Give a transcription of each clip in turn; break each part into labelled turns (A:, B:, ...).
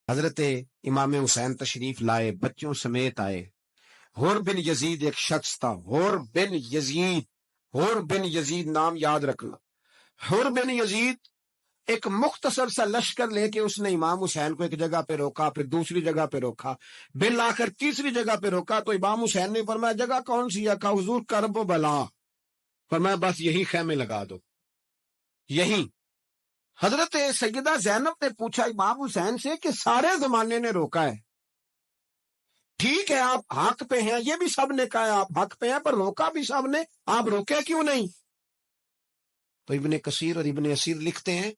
A: حضرت امام حسین تشریف لائے، بچوں سمیت آئے۔ حور بن یزید ایک شخص تھا، حور بن یزید، حور بن یزید نام یاد رکھنا۔ حور بن یزید ایک مختصر سا لشکر لے کے اس نے امام حسین کو ایک جگہ پہ روکا، پھر دوسری جگہ پہ روکا، بالآخر تیسری جگہ پہ روکا تو امام حسین نے فرمایا جگہ کون سی ہے؟ کہا حضور کرب و بلا۔ فرمایا بس یہی خیمے لگا دو، یہی۔ حضرت سیدہ زینب نے پوچھا امام حسین سے کہ سارے زمانے نے روکا ہے، ٹھیک ہے آپ حق پہ ہیں، یہ بھی سب نے کہا ہے آپ حق پہ ہیں، پر روکا بھی سب نے، آپ روکے کیوں نہیں؟ تو ابن کثیر اور ابن اسیر لکھتے ہیں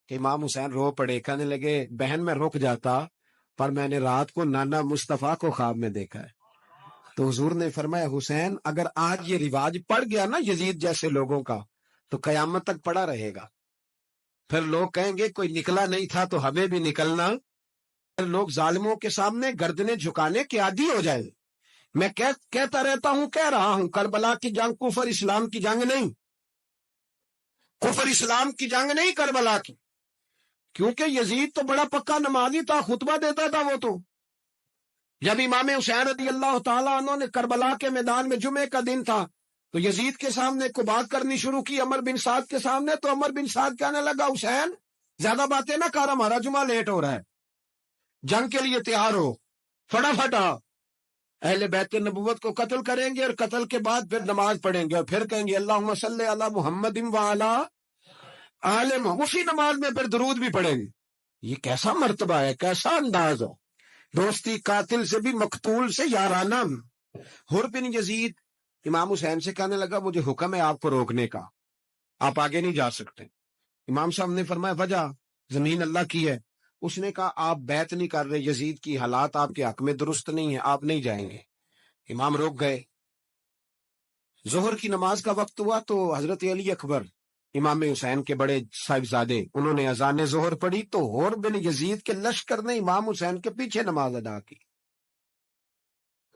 A: کہ امام حسین رو پڑے، کہنے لگے بہن میں رک جاتا پر میں نے رات کو نانا مصطفیٰ کو خواب میں دیکھا ہے۔ تو حضور نے فرمایا حسین اگر آج یہ رواج پڑ گیا نا یزید جیسے لوگوں کا تو قیامت تک پڑا رہے گا، پھر لوگ کہیں گے کوئی نکلا نہیں تھا تو ہمیں بھی نکلنا، پھر لوگ ظالموں کے سامنے گردنیں جھکانے کے عادی ہو جائے۔ میں کہتا رہتا ہوں، کہہ رہا ہوں، کربلا کی جنگ کفر اسلام کی جنگ نہیں، کفر اسلام کی جنگ نہیں کربلا کی، کیونکہ یزید تو بڑا پکا نمازی تھا، خطبہ دیتا تھا۔ وہ تو جب امام حسین رضی اللہ تعالیٰ عنہ نے کربلا کے میدان میں جمعے کا دن تھا تو یزید کے سامنے کو بات کرنی شروع کی عمر بن سعد کے سامنے، تو عمر بن سعد کہنے لگا حسین زیادہ باتیں نہ کر، ہمارا جمعہ لیٹ ہو رہا ہے، جنگ کے لیے تیار ہو، فٹافٹ آ، اہل بیت نبوت کو قتل کریں گے اور قتل کے بعد پھر نماز پڑھیں گے اور پھر کہیں گے اللہم صلی علی محمد وعلی آل محمد، اسی نماز میں پھر درود بھی پڑھیں گے۔ یہ کیسا مرتبہ ہے، کیسا انداز ہے، دوستی قاتل سے بھی مقتول سے یارانہ۔ حر بن یزید امام حسین سے کہنے لگا مجھے حکم ہے آپ کو روکنے کا، آپ آگے نہیں جا سکتے۔ امام صاحب نے فرمایا وجہ؟ زمین اللہ کی ہے۔ اس نے کہا آپ بیعت نہیں کر رہے، یزید کی حالات آپ کے حق میں درست نہیں ہیں، آپ نہیں جائیں گے۔ امام روک گئے۔ ظہر کی نماز کا وقت ہوا تو حضرت علی اکبر امام حسین کے بڑے صاحبزادے انہوں نے اذان ظہر پڑھی تو حور بن یزید کے لشکر نے امام حسین کے پیچھے نماز ادا کی۔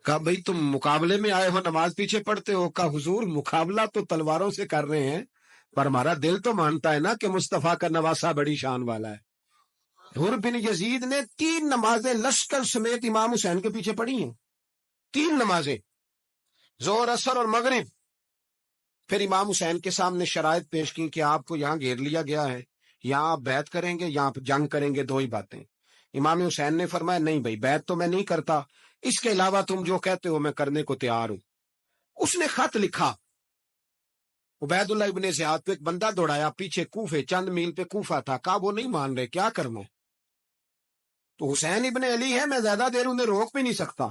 A: کہا بھئی تم مقابلے میں آئے ہو نماز پیچھے پڑھتے ہو؟ کہا حضور مقابلہ تو تلواروں سے کر رہے ہیں پر ہمارا دل تو مانتا ہے نا کہ مصطفیٰ کا نواسہ بڑی شان والا ہے۔ حر بن یزید نے 3 نمازیں لشکر سمیت امام حسین کے پیچھے پڑھی ہیں، 3 نمازیں، ظہر اثر اور مغرب۔ پھر امام حسین کے سامنے شرائط پیش کی کہ آپ کو یہاں گھیر لیا گیا ہے، یہاں آپ بیعت کریں گے، یہاں جنگ کریں گے، 2 ہی باتیں۔ امام حسین نے فرمایا نہیں بھائی بیعت تو میں نہیں کرتا، اس کے علاوہ تم جو کہتے ہو میں کرنے کو تیار ہوں۔ اس نے خط لکھا، عبید اللہ ابن زیاد پہ ایک بندہ دوڑایا پیچھے، کوفے چند میل پہ کوفہ تھا، کہا وہ نہیں مان رہے، کیا کرنا ہے؟ تو حسین ابن علی ہے، میں زیادہ دیر انہیں روک بھی نہیں سکتا۔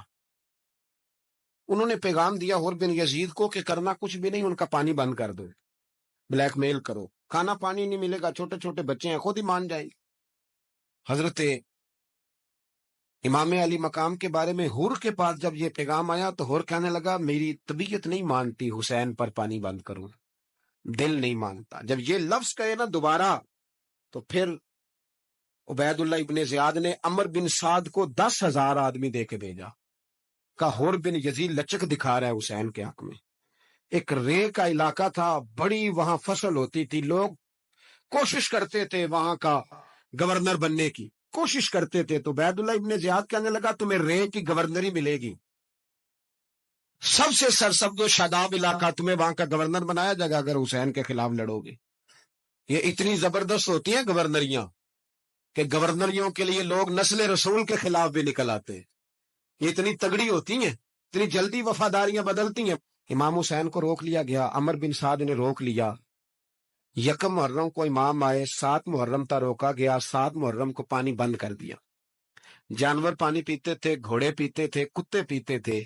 A: انہوں نے پیغام دیا حر بن یزید کو کہ کرنا کچھ بھی نہیں، ان کا پانی بند کر دو، بلیک میل کرو، کھانا پانی نہیں ملے گا، چھوٹے چھوٹے بچے ہیں، خود ہی مان جائیں گے۔ حضرت امام علی مقام کے بارے میں حر کے پاس جب یہ پیغام آیا تو حر کہنے لگا میری طبیعت نہیں مانتی حسین پر پانی بند کروں، دل نہیں مانتا۔ جب یہ لفظ کہے نا دوبارہ تو پھر عبید اللہ ابن زیاد نے عمر بن سعد کو 10,000 آدمی دے کے بھیجا، کہا حر بن یزید لچک دکھا رہا ہے حسین کے حق میں۔ ایک رے کا علاقہ تھا، بڑی وہاں فصل ہوتی تھی، لوگ کوشش کرتے تھے وہاں کا گورنر بننے کی، کوشش کرتے تھے۔ تو عبید اللہ ابن زیاد کہنے لگا تمہیں رے کی گورنری ملے گی، سب سے سرسبز و شاداب علاقہ، تمہیں وہاں کا گورنر بنایا جائے گا اگر حسین کے خلاف لڑو گے۔ یہ اتنی زبردست ہوتی ہیں گورنریاں کہ گورنریوں کے لیے لوگ نسل رسول کے خلاف بھی نکل آتے ہیں، یہ اتنی تگڑی ہوتی ہیں، اتنی جلدی وفاداریاں بدلتی ہیں۔ امام حسین کو روک لیا گیا، عمر بن سعد نے روک لیا۔ 1 محرم کو امام آئے، 7 محرم تا روکا گیا، 7 محرم کو پانی بند کر دیا۔ جانور پانی پیتے تھے، گھوڑے پیتے تھے، کتے پیتے تھے،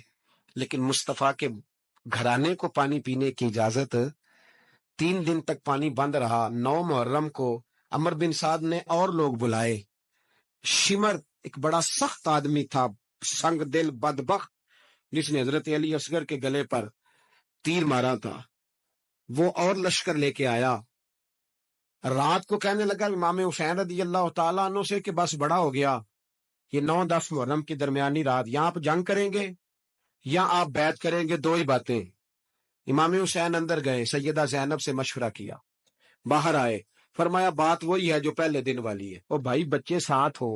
A: لیکن مصطفیٰ کے گھرانے کو پانی پینے کی اجازت 3 دن تک پانی بند رہا۔ 9 محرم کو عمر بن سعد نے اور لوگ بلائے۔ شمر ایک بڑا سخت آدمی تھا، سنگ دل بدبخت، جس نے حضرت علی اصغر کے گلے پر تیر مارا تھا، وہ اور لشکر لے کے آیا۔ رات کو کہنے لگا امام حسین رضی اللہ تعالیٰ عنہ سے کہ بس بڑا ہو گیا، یہ 9-10 محرم کی درمیانی رات، یہاں آپ جنگ کریں گے یا آپ بیعت کریں گے، 2 ہی باتیں۔ امام حسین اندر گئے، سیدہ زینب سے مشورہ کیا، باہر آئے، فرمایا بات وہی ہے جو پہلے دن والی ہے۔ اور بھائی بچے ساتھ ہو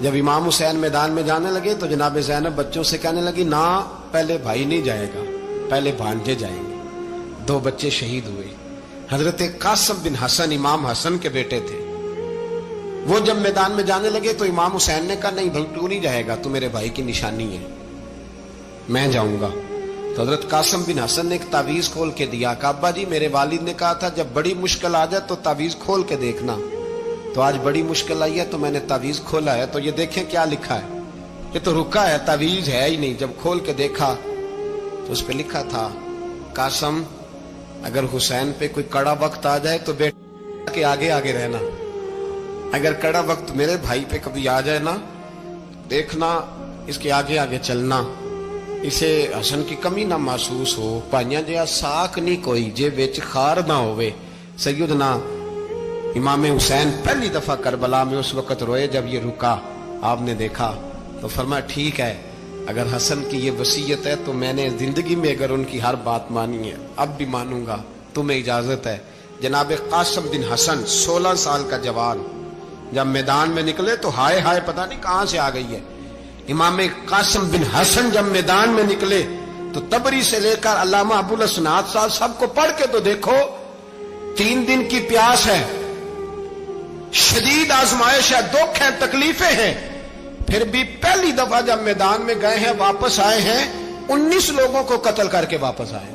A: جب امام حسین میدان میں جانے لگے تو جناب زینب بچوں سے کہنے لگی نہ پہلے بھائی نہیں جائے گا، پہلے بھانجے جائیں گے۔ 2 بچے شہید ہوئے۔ حضرت قاسم بن حسن امام حسن کے بیٹے تھے، وہ جب میدان میں جانے لگے تو امام حسین نے کہا نہیں بھائی تو نہیں جائے گا، تو میرے بھائی کی نشانی ہے، میں جاؤں گا۔ تو حضرت قاسم بن حسن نے ایک تعویذ کھول کے دیا کہ ابا جی میرے والد نے کہا تھا جب بڑی مشکل آ جائے تو تعویذ کھول کے دیکھنا، تو آج بڑی مشکل آئی ہے تو میں نے تعویذ کھولا ہے، تو یہ دیکھیں کیا لکھا ہے، یہ تو رکا ہے، تعویذ ہے ہی نہیں۔ جب کھول کے دیکھا تو اس پہ لکھا تھا قاسم اگر حسین پہ کوئی کڑا وقت آ جائے تو بیٹا کے آگے آگے رہنا، اگر کڑا وقت میرے بھائی پہ کبھی آ جائے نا دیکھنا اس کے آگے آگے چلنا، اسے حسن کی کمی نہ محسوس ہو، پائیاں جہاں ساکھ نہیں کوئی جے وچ خار نہ ہوئے۔ سیدنا امام حسین پہلی دفعہ کربلا میں اس وقت روئے جب یہ رکا، آپ نے دیکھا تو فرمایا ٹھیک ہے اگر حسن کی یہ وصیت ہے تو میں نے زندگی میں اگر ان کی ہر بات مانی ہے اب بھی مانوں گا، تمہیں اجازت ہے۔ جناب قاسم بن حسن 16 سال کا جوان جب میدان میں نکلے تو ہائے ہائے پتہ نہیں کہاں سے آ گئی ہے۔ امام قاسم بن حسن جب میدان میں نکلے تو تبری سے لے کر علامہ ابو الاسناد صاحب سب کو پڑھ کے تو دیکھو، 3 دن کی پیاس ہے، شدید آزمائش ہے، دکھ ہے، تکلیفیں ہیں، پھر بھی پہلی دفعہ جب میدان میں گئے ہیں واپس آئے ہیں 19 لوگوں کو قتل کر کے واپس آئے۔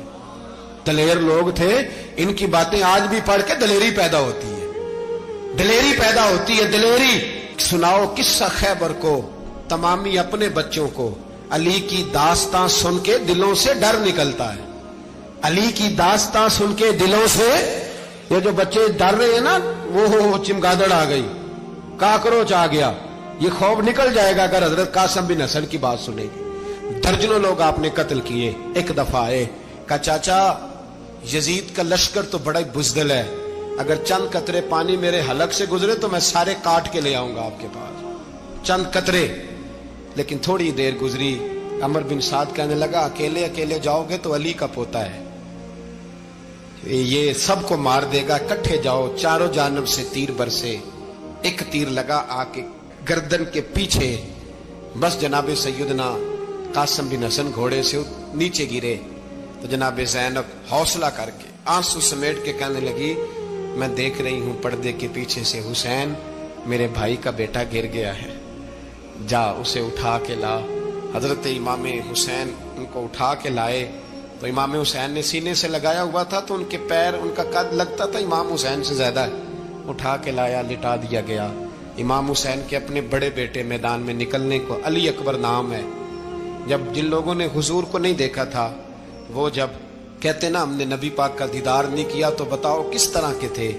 A: دلیر لوگ تھے، ان کی باتیں آج بھی پڑھ کے دلیری پیدا ہوتی ہے، دلیری پیدا ہوتی ہے، دلیری۔ سناؤ قصہ خیبر کو تمامی اپنے بچوں کو، علی کی داستان سن کے دلوں سے ڈر نکلتا ہے، علی کی داستان سن کے دلوں سے یہ جو بچے ڈر رہے ہیں نا وہ چمگادڑ آ گئی، کاکروچ آ گیا، یہ خوف نکل جائے گا اگر حضرت قاسم بن حسن کی بات سنے گی۔ درجنوں لوگ آپ نے قتل کیے۔ ایک دفعہ آئے کہا چاچا یزید کا لشکر تو بڑا ہی بزدل ہے، اگر چند قطرے پانی میرے حلق سے گزرے تو میں سارے کاٹ کے لے آؤں گا آپ کے پاس، چند قطرے۔ لیکن تھوڑی دیر گزری، عمر بن سعد کہنے لگا اکیلے اکیلے جاؤ گے تو علی کا پوتا ہے، یہ سب کو مار دے گا، کٹھے جاؤ۔ چاروں جانب سے تیر برسے، ایک تیر لگا آ کے گردن کے پیچھے، بس جناب سیدنا قاسم بن حسن گھوڑے سے نیچے گرے تو جناب زینب حوصلہ کر کے آنسو سمیٹ کے کہنے لگی میں دیکھ رہی ہوں پردے کے پیچھے سے حسین میرے بھائی کا بیٹا گر گیا ہے، جا اسے اٹھا کے لا۔ حضرت امام حسین ان کو اٹھا کے لائے تو امام حسین نے سینے سے لگایا ہوا تھا تو ان کے پیر، ان کا قد لگتا تھا امام حسین سے زیادہ ہے، اٹھا کے لایا، لٹا دیا گیا۔ امام حسین کے اپنے بڑے بیٹے میدان میں نکلنے کو علی اکبر نام ہے، جب جن لوگوں نے حضور کو نہیں دیکھا تھا وہ جب کہتے نا ہم نے نبی پاک کا دیدار نہیں کیا تو بتاؤ کس طرح کے تھے،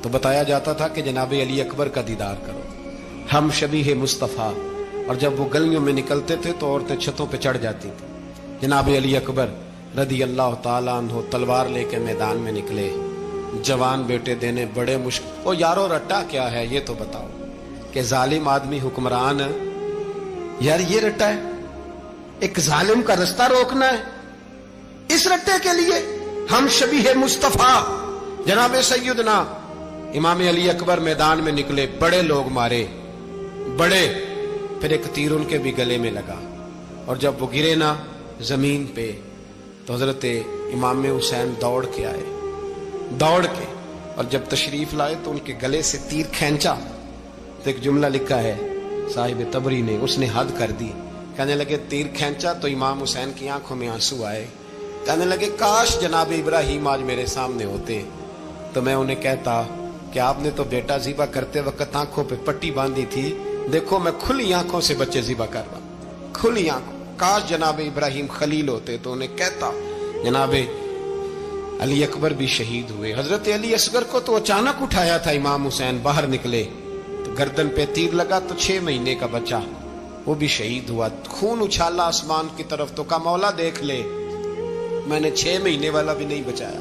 A: تو بتایا جاتا تھا کہ جناب علی اکبر کا دیدار کرو، ہم شبیہ مصطفیٰ۔ اور جب وہ گلیوں میں نکلتے تھے تو عورتیں چھتوں پہ چڑھ جاتی تھی۔ جناب علی اکبر رضی اللہ تعالیٰ عنہ تلوار لے کے میدان میں نکلے، جوان بیٹے دینے بڑے مشکل۔ او یارو رٹا کیا ہے یہ تو بتاؤ، کہ ظالم آدمی حکمران، یار یہ رٹا ہے، ایک ظالم کا رستہ روکنا ہے، اس رٹے کے لیے ہم شبیہ مصطفیٰ۔ جناب سیدنا امام علی اکبر میدان میں نکلے، بڑے لوگ مارے، بڑے، پھر ایک تیر ان کے بھی گلے میں لگا، اور جب وہ گرے نا زمین پہ تو حضرت امام حسین دوڑ کے آئے، دوڑ کے، اور جب تشریف لائے تو ان کے گلے سے تیر کھینچا تو ایک جملہ لکھا ہے صاحب تبری نے، اس نے حد کر دی، کہنے لگے تیر کھینچا تو امام حسین کی آنکھوں میں آنسو آئے، کہنے لگے کاش جناب ابراہیم آج میرے سامنے ہوتے تو میں انہیں کہتا کہ آپ نے تو بیٹا ذبح کرتے وقت آنکھوں پہ پٹی باندھی تھی، دیکھو میں کھلی آنکھوں سے بچے ذبح کر رہا، کھلی آنکھوں، کاش جناب ابراہیم خلیل ہوتے تو انہیں کہتا۔ جناب علی اکبر بھی شہید ہوئے۔ حضرت علی اصغر کو تو اچانک اٹھایا تھا امام حسین، باہر نکلے تو گردن پہ تیر لگا تو 6 مہینے کا بچہ وہ بھی شہید ہوا، خون اچھالا آسمان کی طرف تو کہا مولا دیکھ لے میں نے 6 مہینے والا بھی نہیں بچایا،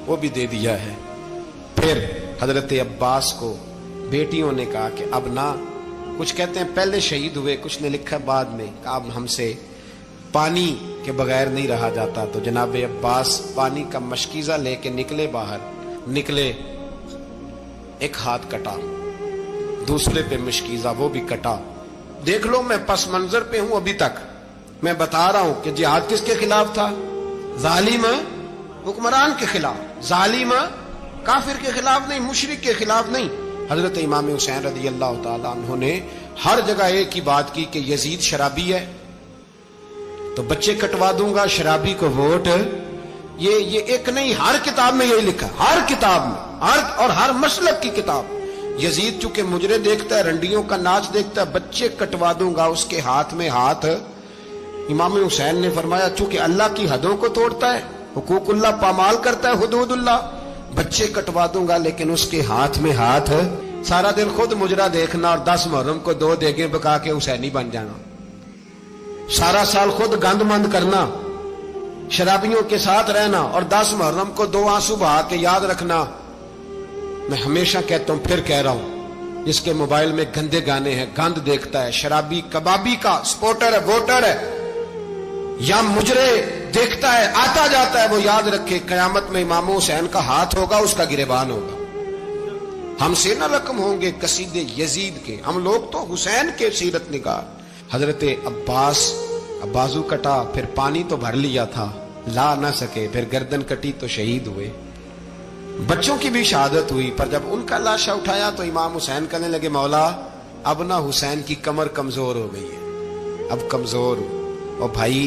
A: وہ بھی دے دیا ہے۔ پھر حضرت عباس کو بیٹیوں نے کہا کہ اب نہ، کچھ کہتے ہیں پہلے شہید ہوئے، کچھ نے لکھا بعد میں، کہ اب ہم سے پانی کے بغیر نہیں رہا جاتا، تو جناب عباس پانی کا مشکیزہ لے کے نکلے، باہر نکلے، ایک ہاتھ کٹا، دوسرے پہ مشکیزہ وہ بھی کٹا، دیکھ لو میں پس منظر پہ ہوں ابھی تک. میں بتا رہا ہوں کہ جہاد کس کے خلاف تھا؟ ظالم حکمران کے خلاف، ظالم کافر کے خلاف نہیں، مشرک کے خلاف نہیں. حضرت امام حسین رضی اللہ تعالیٰ عنہ نے ہر جگہ ایک ہی بات کی کہ یزید شرابی ہے تو بچے کٹوا دوں گا، شرابی کو ووٹ. یہ ایک نہیں، ہر کتاب میں یہی لکھا، ہر کتاب میں، اور ہر مسلک کی کتاب. یزید چونکہ مجرے دیکھتا ہے، رنڈیوں کا ناچ دیکھتا ہے، بچے کٹوا دوں گا، اس کے ہاتھ میں ہاتھ. امام حسین نے فرمایا چونکہ اللہ کی حدوں کو توڑتا ہے، حقوق اللہ پامال کرتا ہے، حدود اللہ، بچے کٹوا دوں گا لیکن اس کے ہاتھ میں ہاتھ. سارا دن خود مجرا دیکھنا اور 10 محرم کو 2 دیگیں پکا کے حسینی بن جانا، سارا سال خود گند مند کرنا، شرابیوں کے ساتھ رہنا اور 10 محرم کو 2 آنسو بہا کے یاد رکھنا. میں ہمیشہ کہتا ہوں، پھر کہہ رہا ہوں، جس کے موبائل میں گندے گانے ہیں، گند دیکھتا ہے، شرابی کبابی کا سپورٹر ہے، ووٹر ہے، یا مجرے دیکھتا ہے، آتا جاتا ہے، وہ یاد رکھے قیامت میں امام حسین کا ہاتھ ہوگا، اس کا گریبان ہوگا. ہم سے نہ رقم ہوں گے قصیدے یزید کے، ہم لوگ تو حسین کے سیرت نگار. حضرت عباس بازو کٹا، پھر پانی تو بھر لیا تھا، لا نہ سکے، پھر گردن کٹی تو شہید ہوئے. بچوں کی بھی شہادت ہوئی، پر جب ان کا لاشا اٹھایا تو امام حسین کہنے لگے مولا اب نہ حسین کی کمر کمزور ہو گئی ہے، اب کمزور ہو. اور بھائی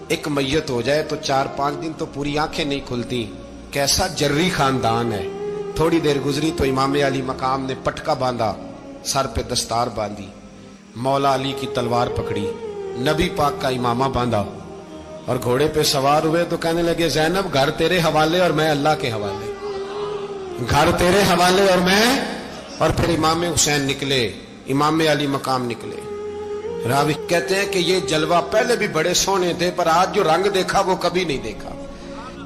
A: ایک میت ہو جائے تو 4-5 دن تو پوری آنکھیں نہیں کھلتی. کیسا جری خاندان ہے. تھوڑی دیر گزری تو امام علی مقام نے پٹکا باندھا، سر پہ دستار باندھی، مولا علی کی تلوار پکڑی، نبی پاک کا امامہ باندھا اور گھوڑے پہ سوار ہوئے تو کہنے لگے زینب گھر تیرے حوالے اور میں اللہ کے حوالے، گھر تیرے حوالے اور میں. اور پھر امام حسین نکلے، امام علی مقام نکلے. راوی کہتے ہیں کہ یہ جلوہ پہلے بھی بڑے سونے تھے، پر آج جو رنگ دیکھا وہ کبھی نہیں دیکھا.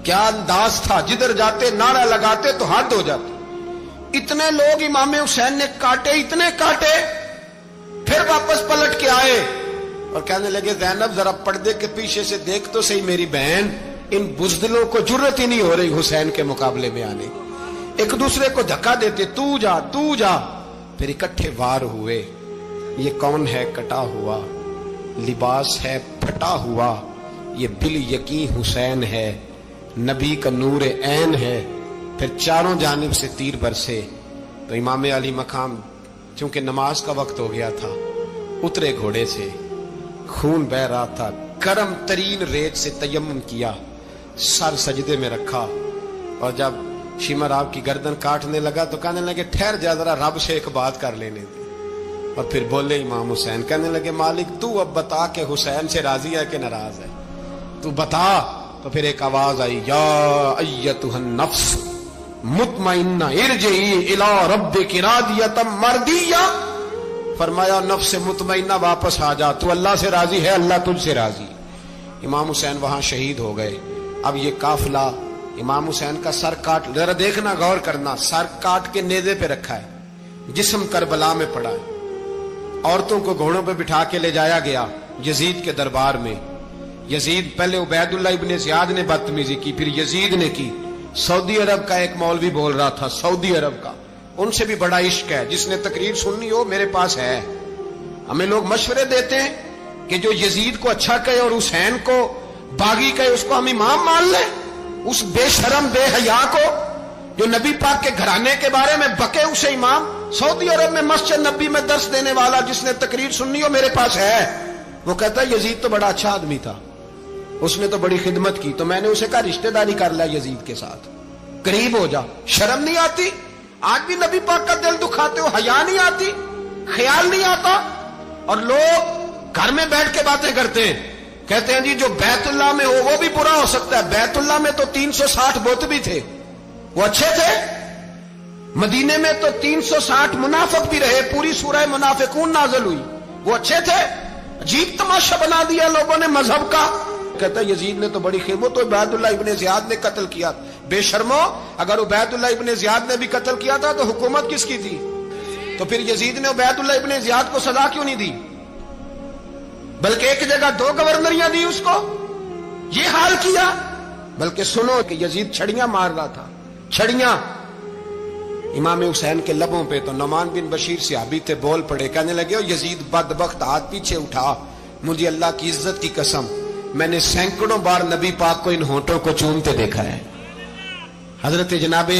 A: کیا انداز تھا، جدھر جاتے نعرہ لگاتے تو حد ہو جاتی. اتنے لوگ امام حسین نے کاٹے، اتنے کاٹے، پھر واپس پلٹ کے آئے اور کہنے لگے زینب ذرا پردے کے پیچھے سے دیکھ تو صحیح میری بہن، ان بزدلوں کو جرت ہی نہیں ہو رہی حسین کے مقابلے میں آنے. ایک دوسرے کو دھکا دیتے، تو جا تو جا. پھر اکٹھے وار ہوئے. یہ کون ہے کٹا ہوا، لباس ہے پھٹا ہوا، یہ بال یقین حسین ہے، نبی کا نور عین ہے. پھر چاروں جانب سے تیر برسے تو امام علی مقام چونکہ نماز کا وقت ہو گیا تھا، اترے گھوڑے سے، خون بہ رہا تھا، گرم ترین ریت سے تیمم کیا، سر سجدے میں رکھا، اور جب شمر آپ کی گردن کاٹنے لگا تو کہنے لگے ٹھہر جا ذرا رب سے ایک بات کر لینے دے. اور پھر بولے امام حسین، کہنے لگے مالک تو اب بتا کہ حسین سے راضی ہے کہ ناراض ہے، تو بتا. تو پھر ایک آواز آئی، یا ایتھا النفس مطمئنہ ارجعی الی ربک راضیۃ مرضیہ. فرمایا نفس مطمئنہ واپس آ جا، تو اللہ سے راضی ہے، اللہ تجھ سے راضی. امام حسین وہاں شہید ہو گئے. اب یہ قافلہ امام حسین کا سر کاٹ، ذرا دیکھنا غور کرنا، سر کاٹ کے نیزے پہ رکھا ہے، جسم کربلا میں پڑا ہے. عورتوں کو گھوڑوں پہ بٹھا کے لے جایا گیا یزید کے دربار میں. یزید پہلے عبید اللہ ابن زیاد نے بدتمیزی کی، پھر یزید نے کی. سعودی عرب کا ایک مولوی بول رہا تھا، سعودی عرب کا، ان سے بھی بڑا عشق ہے، جس نے تقریر سننی ہو میرے پاس ہے. ہمیں لوگ مشورے دیتے ہیں کہ جو یزید کو اچھا کہے اور حسین کو باغی کہے اس کو ہم امام مان لیں. اس بے شرم بے حیا کو جو نبی پاک کے گھرانے کے بارے میں بکے اسے امام. سعودی عرب میں مسجد نبی میں درس دینے والا جس نے تقریر سننی ہو میرے پاس ہے. وہ کہتا ہے یزید تو بڑا اچھا آدمی تھا، اس نے تو بڑی خدمت کی، تو میں نے اسے کہا رشتہ داری کر لیا یزید کے ساتھ، قریب ہو جا. شرم نہیں آتی؟ آج بھی نبی پاک کا دل دکھاتے ہو، حیا نہیں آتی، خیال نہیں آتا. اور لوگ گھر میں بیٹھ کے باتیں کرتے ہیں، کہتے ہیں جی جو بیت اللہ میں ہو وہ بھی برا ہو سکتا ہے. بیت اللہ میں تو 360 بت بھی تھے، وہ اچھے تھے. مدینے میں تو 360 منافق بھی رہے، پوری سورہ منافقون نازل ہوئی، وہ اچھے تھے. عجیب تماشا بنا دیا لوگوں نے مذہب کا. کہتا ہے یزید نے تو بڑی خدمت، تو عبید اللہ ابن زیاد نے قتل کیا. بے شرمو، اگر عبید اللہ ابن زیاد نے بھی قتل کیا تھا تو حکومت کس کی تھی؟ تو پھر یزید نے عبید اللہ ابن زیاد کو سزا کیوں نہیں دی، بلکہ ایک جگہ 2 گورنریاں دی اس کو؟ یہ حال کیا. بلکہ سنو کہ یزید چھڑیاں مار رہا تھا، چھڑیاں. امام حسین کے لبوں پہ تو نعمان بن بشیر صحابی تھے، بول پڑے، کہنے لگے او یزید بدبخت، ہاتھ پیچھے اٹھا، مجھے اللہ کی عزت کی قسم میں نے سینکڑوں بار نبی پاک کو ان ہونٹوں کو چومتے دیکھا ہے۔ حضرت جناب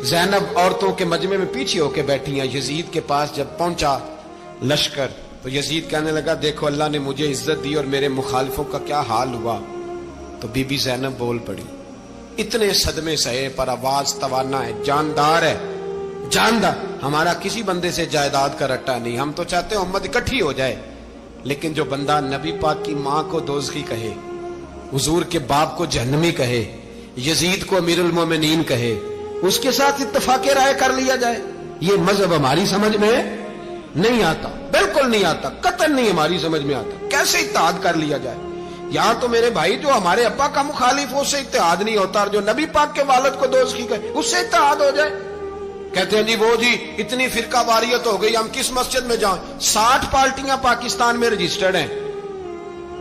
A: زینب عورتوں کے مجمع میں پیچھے ہو کے بیٹھی ہیں، یزید کے پاس جب پہنچا لشکر تو یزید کہنے لگا دیکھو اللہ نے مجھے عزت دی اور میرے مخالفوں کا کیا حال ہوا، تو بی بی زینب بول پڑی، اتنے صدمے سہے پر آواز توانا ہے، جاندار ہے، جاندار، ہمارا کسی بندے سے جائیداد کا رٹا نہیں، ہم تو چاہتے ہیں امت اکٹھی ہو جائے، لیکن جو بندہ نبی پاک کی ماں کو دوزخی کہے، حضور کے باپ کو جہنمی کہے، یزید کو امیر المومنین کہے، اس کے ساتھ اتفاق رائے کر لیا جائے، یہ مذہب ہماری سمجھ میں نہیں آتا، بالکل نہیں آتا، قطعاً نہیں ہماری سمجھ میں آتا، کیسے اتحاد کر لیا جائے؟ یہاں تو میرے بھائی جو ہمارے ابا کا مخالف ہو اس سے اتحاد نہیں ہوتا، اور جو نبی پاک کے والد کو دوزخی کہے اس سے اتحاد ہو جائے۔ کہتے ہیں جی وہ جی اتنی فرقہ واریت ہو گئی، ہم کس مسجد میں جائیں؟ 60 پارٹیاں پاکستان میں رجسٹرڈ ہیں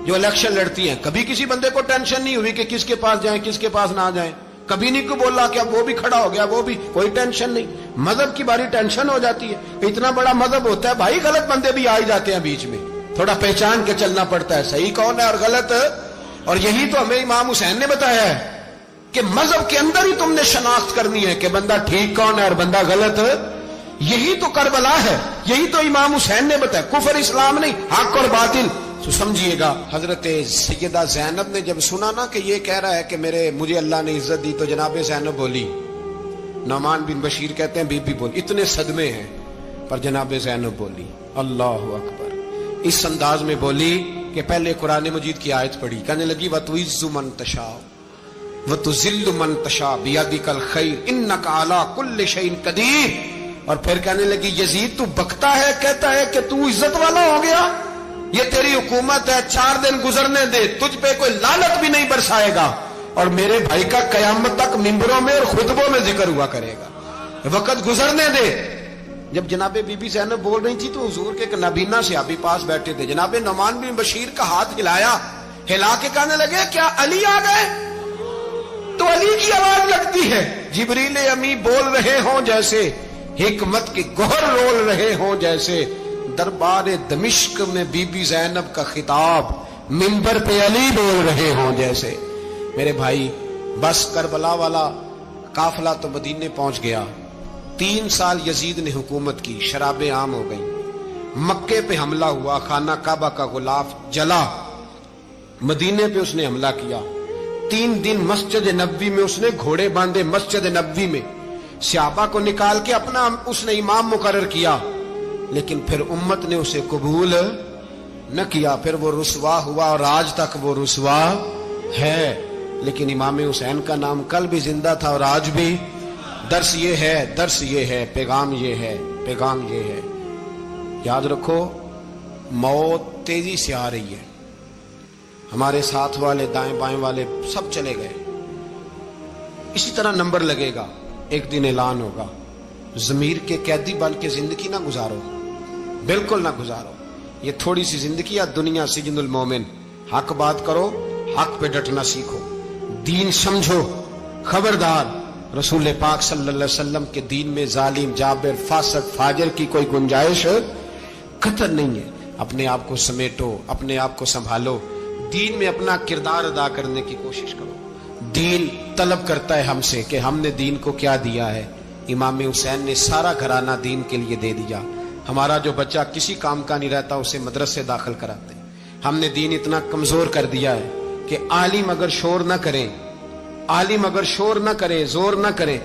A: جو الیکشن لڑتی ہیں، کبھی کسی بندے کو ٹینشن نہیں ہوئی کہ کس کے پاس جائیں کس کے پاس نہ جائیں، کبھی نہیں کو بولا کہ اب وہ بھی کھڑا ہو گیا، وہ بھی، کوئی ٹینشن نہیں۔ مذہب کی باری ٹینشن ہو جاتی ہے، اتنا بڑا مذہب ہوتا ہے بھائی، غلط بندے بھی آ ہی جاتے ہیں بیچ میں، تھوڑا پہچان کے چلنا پڑتا ہے صحیح کون ہے اور غلط، اور یہی تو ہمیں امام حسین نے بتایا ہے کہ مذہب کے اندر ہی تم نے شناخت کرنی ہے کہ بندہ ٹھیک کون ہے اور بندہ غلط، یہی تو کربلا ہے، یہی تو امام حسین نے بتایا، کفر اسلام نہیں، حق اور باطل۔ تو سمجھیے گا حضرت سیدہ زینب نے جب سنا نا کہ یہ کہہ رہا ہے کہ مجھے اللہ نے عزت دی، تو جناب زینب بولی، نعمان بن بشیر کہتے ہیں بی بی بولی، اتنے صدمے ہیں پر جناب زینب بولی اللہ اکبر، اس انداز میں بولی کہ پہلے قرآن مجید کی آیت پڑھی، کہنے لگی وَتُعِزُّ مَن تَشَاءُ وَتُذِلُّ مَن تَشَاءُ بِيَدِكَ الْخَيْرُ إِنَّكَ عَلَىٰ كُلِّ شَيْءٍ قَدِيرٌ، اور پھر کہنے لگی یزید تو بکتا ہے، کہتا ہے کہ تو عزت والا ہو گیا، یہ تیری حکومت ہے، 4 دن گزرنے دے، تجھ پہ کوئی لعنت بھی نہیں برسائے گا، اور میرے بھائی کا قیامت تک ممبروں میں اور خطبوں میں ذکر ہوا کرے گا، وقت گزرنے دے۔ جب جناب بی بی زینب بول رہی تھی تو حضور کے ایک نابینا صحابی پاس بیٹھے تھے، جناب نعمان بن بشیر کا ہاتھ ہلایا، ہلا کے کہنے لگے کیا علی آ گئے؟ تو علی کی آواز لگتی ہے، جبریل امی بول رہے ہوں جیسے، حکمت کے گوہر رول رہے ہوں جیسے، دربار دمشق میں بی بی زینب کا خطاب، منبر پہ علی بول رہے ہوں جیسے۔ میرے بھائی بس کربلا والا قافلہ تو مدینے پہنچ گیا، 3 سال یزید نے حکومت کی، شرابیں عام ہو گئی، مکے پہ حملہ ہوا، خانہ کعبہ کا غلاف جلا، مدینے پہ اس نے حملہ کیا، 3 دن مسجد نبوی میں اس نے گھوڑے باندھے، مسجد نبوی میں صحابہ کو نکال کے اپنا اس نے امام مقرر کیا، لیکن پھر امت نے اسے قبول نہ کیا، پھر وہ رسوا ہوا اور آج تک وہ رسوا ہے، لیکن امام حسین کا نام کل بھی زندہ تھا اور آج بھی۔ درس یہ ہے، پیغام یہ ہے، پیغام یہ ہے، یاد رکھو موت تیزی سے آ رہی ہے، ہمارے ساتھ والے دائیں بائیں والے سب چلے گئے، اسی طرح نمبر لگے گا، ایک دن اعلان ہوگا، ضمیر کے قیدی بن کے زندگی نہ گزارو، بالکل نہ گزارو، یہ تھوڑی سی زندگی ہے، دنیا سجن المومن، حق بات کرو، حق پہ ڈٹنا سیکھو، دین سمجھو، خبردار رسول پاک صلی اللہ علیہ وسلم کے دین میں ظالم، جابر، فاسق، فاجر کی کوئی گنجائش قطعاً نہیں ہے، اپنے آپ کو سمیٹو، اپنے آپ کو سنبھالو، دین میں اپنا کردار ادا کرنے کی کوشش کرو، دین طلب کرتا ہے ہم سے کہ ہم نے دین کو کیا دیا ہے، امام حسین نے سارا گھرانہ دین کے لیے دے دیا، ہمارا جو بچہ کسی کام کا نہیں رہتا اسے مدرسے داخل کراتے، ہم نے دین اتنا کمزور کر دیا ہے کہ عالم اگر شور نہ کریں، عالم اگر شور نہ کرے، زور نہ کرے،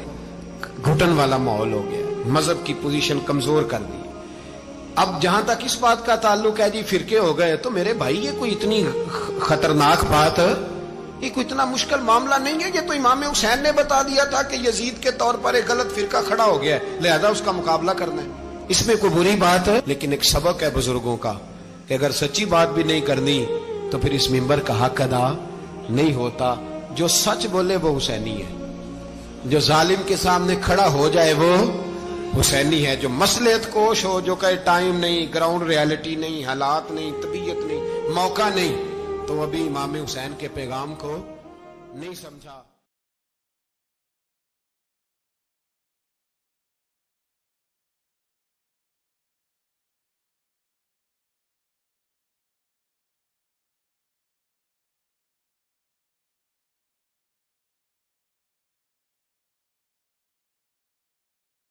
A: گھٹن والا ماحول ہو گیا، مذہب کی پوزیشن کمزور کر دی۔ اب جہاں تک اس بات کا تعلق ہے جی فرقے ہو گئے، تو میرے بھائی یہ کوئی اتنی خطرناک بات، یہ کوئی اتنا مشکل معاملہ نہیں ہے، یہ تو امام حسین نے بتا دیا تھا کہ یزید کے طور پر ایک غلط فرقہ کھڑا ہو گیا ہے، لہذا اس کا مقابلہ کرنا ہے، اس میں کوئی بری بات ہے، لیکن ایک سبق ہے بزرگوں کا کہ اگر سچی بات بھی نہیں کرنی تو پھر اس منبر کا حق ادا نہیں ہوتا، جو سچ بولے وہ حسینی ہے، جو ظالم کے سامنے کھڑا ہو جائے وہ حسینی ہے، جو مصلحت کوش ہو، جو کہے ٹائم نہیں، گراؤنڈ ریالٹی نہیں، حالات نہیں، طبیعت نہیں، موقع نہیں، تو ابھی امام حسین کے پیغام کو نہیں سمجھا۔